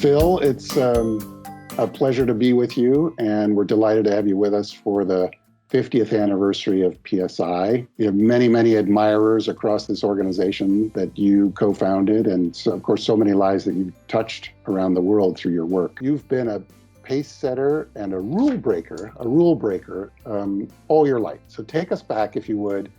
Phil, it's a pleasure to be with you, and we're delighted to have you with us for the 50th anniversary of PSI. You have many, many admirers across this organization that you co-founded, and so, of course, so many lives that you've touched around the world through your work. You've been a pace setter and a rule breaker all your life. So take us back, if you would,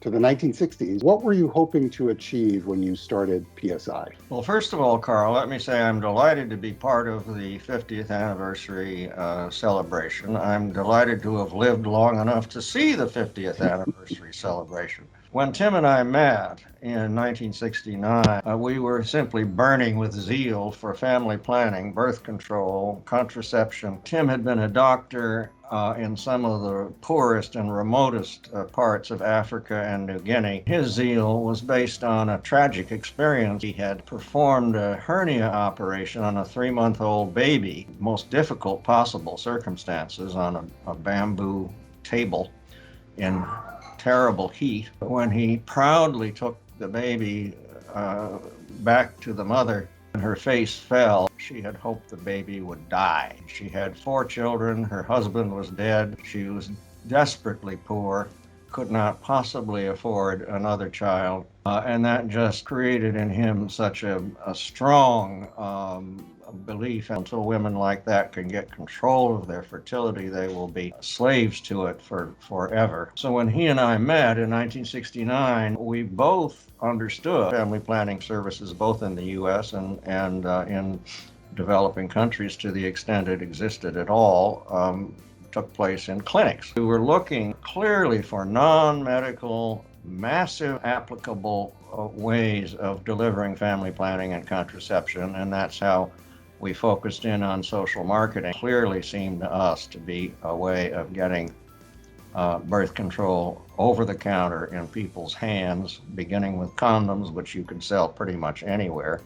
to the 1960s. What were you hoping to achieve when you started PSI? Well, first of all, Karl, let me say I'm delighted to be part of the 50th anniversary celebration. I'm delighted to have lived long enough to see the 50th anniversary celebration. When Tim and I met in 1969, we were simply burning with zeal for family planning, birth control, contraception. Tim had been a doctor in some of the poorest and remotest parts of Africa and New Guinea. His zeal was based on a tragic experience. He had performed a hernia operation on a 3-month-old baby, most difficult possible circumstances, on a bamboo table in terrible heat. When he proudly took the baby back to the mother, and her face fell, she had hoped the baby would die. She had 4 children. Her husband was dead. She was desperately poor, could not possibly afford another child. And that just created in him such a strong belief. Until women like that can get control of their fertility, they will be slaves to it forever. So when he and I met in 1969, we both understood family planning services both in the U.S. and in developing countries, to the extent it existed at all, took place in clinics. We were looking clearly for non-medical, massive applicable ways of delivering family planning and contraception, and that's how we focused in on social marketing. Clearly seemed to us to be a way of getting birth control over the counter in people's hands, beginning with condoms, which you could sell pretty much anywhere,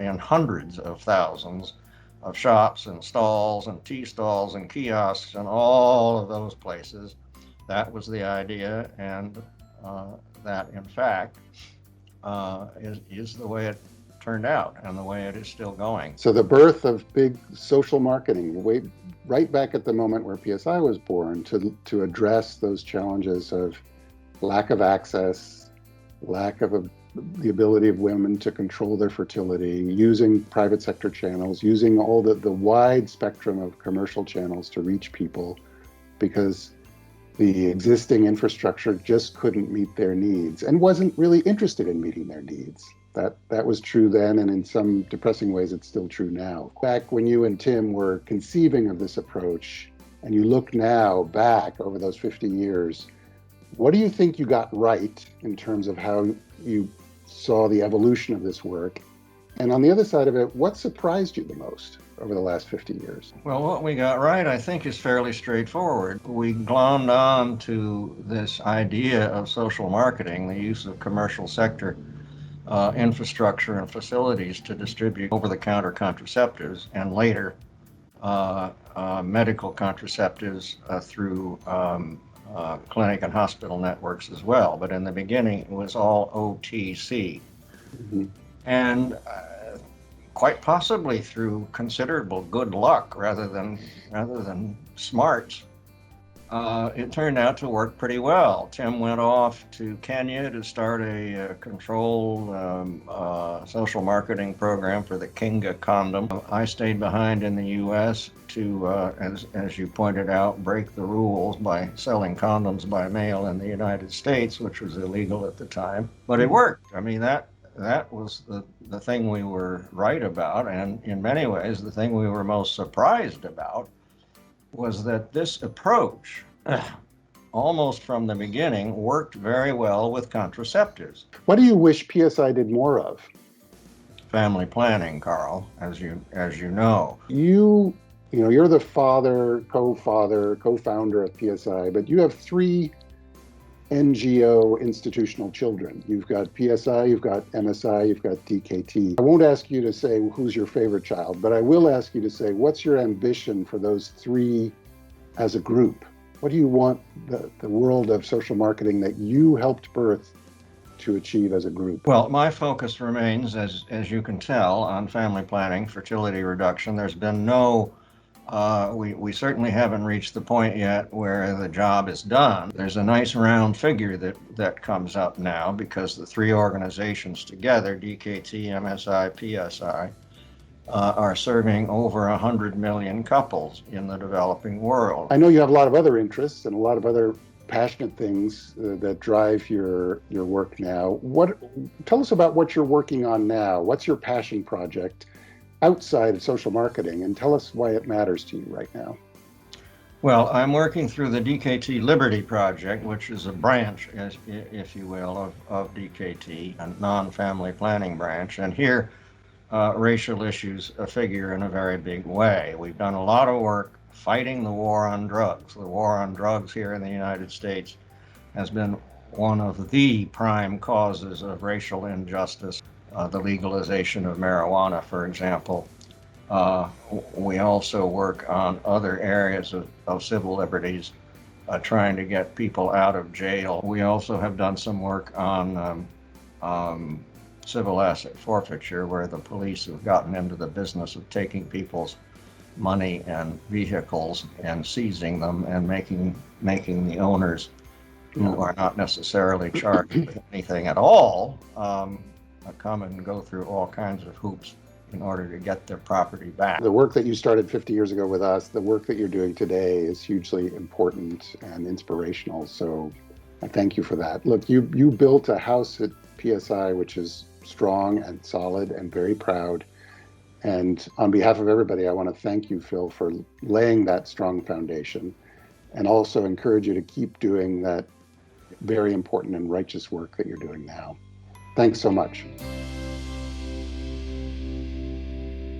in hundreds of thousands of shops and stalls and tea stalls and kiosks and all of those places. That was the idea, and that, in fact, is the way it turned out and the way it is still going. So the birth of big social marketing, right back at the moment where PSI was born, to address those challenges of lack of access, lack of the ability of women to control their fertility, using private sector channels, using all the wide spectrum of commercial channels to reach people, because the existing infrastructure just couldn't meet their needs and wasn't really interested in meeting their needs. That was true then, and in some depressing ways, it's still true now. Back when you and Tim were conceiving of this approach, and you look now back over those 50 years, what do you think you got right in terms of how you saw the evolution of this work? And on the other side of it, what surprised you the most over the last 50 years? Well, what we got right, I think, is fairly straightforward. We glommed on to this idea of social marketing, the use of commercial sector infrastructure and facilities to distribute over-the-counter contraceptives, and later medical contraceptives through clinic and hospital networks as well. But in the beginning, it was all OTC. Mm-hmm. And quite possibly through considerable good luck rather than smarts, it turned out to work pretty well. Tim went off to Kenya to start a controlled social marketing program for the Kinga condom. I stayed behind in the U.S. to, as you pointed out, break the rules by selling condoms by mail in the United States, which was illegal at the time. But it worked. I mean, that was the thing we were right about, and in many ways, the thing we were most surprised about was that this approach, almost from the beginning, worked very well with contraceptives. What do you wish PSI did more of? Family planning, Karl, as you know. You're the co-founder of PSI, but you have 3 NGO institutional children. You've got PSI, you've got MSI, you've got DKT. I won't ask you to say who's your favorite child, but I will ask you to say, what's your ambition for those 3 as a group? What do you want the world of social marketing that you helped birth to achieve as a group? Well, my focus remains, as you can tell, on family planning, fertility reduction. There's been no we certainly haven't reached the point yet where the job is done. There's a nice round figure that comes up now because the three organizations together, DKT, MSI, PSI, are serving over 100 million couples in the developing world. I know you have a lot of other interests and a lot of other passionate things that drive your work now. Tell us about what you're working on now. What's your passion project outside of social marketing, and tell us why it matters to you right now. Well, I'm working through the DKT Liberty Project, which is a branch, if you will, of DKT, a non-family planning branch. And here, racial issues figure in a very big way. We've done a lot of work fighting the war on drugs. The war on drugs here in the United States has been one of the prime causes of racial injustice. The legalization of marijuana, for example. We also work on other areas of civil liberties, trying to get people out of jail. We also have done some work on civil asset forfeiture, where the police have gotten into the business of taking people's money and vehicles and seizing them and making the owners, who are not necessarily charged with anything at all, come and go through all kinds of hoops in order to get their property back. The work that you started 50 years ago with us, the work that you're doing today is hugely important and inspirational. So I thank you for that. Look, you built a house at PSI, which is strong and solid and very proud. And on behalf of everybody, I want to thank you, Phil, for laying that strong foundation, and also encourage you to keep doing that very important and righteous work that you're doing now. Thanks so much.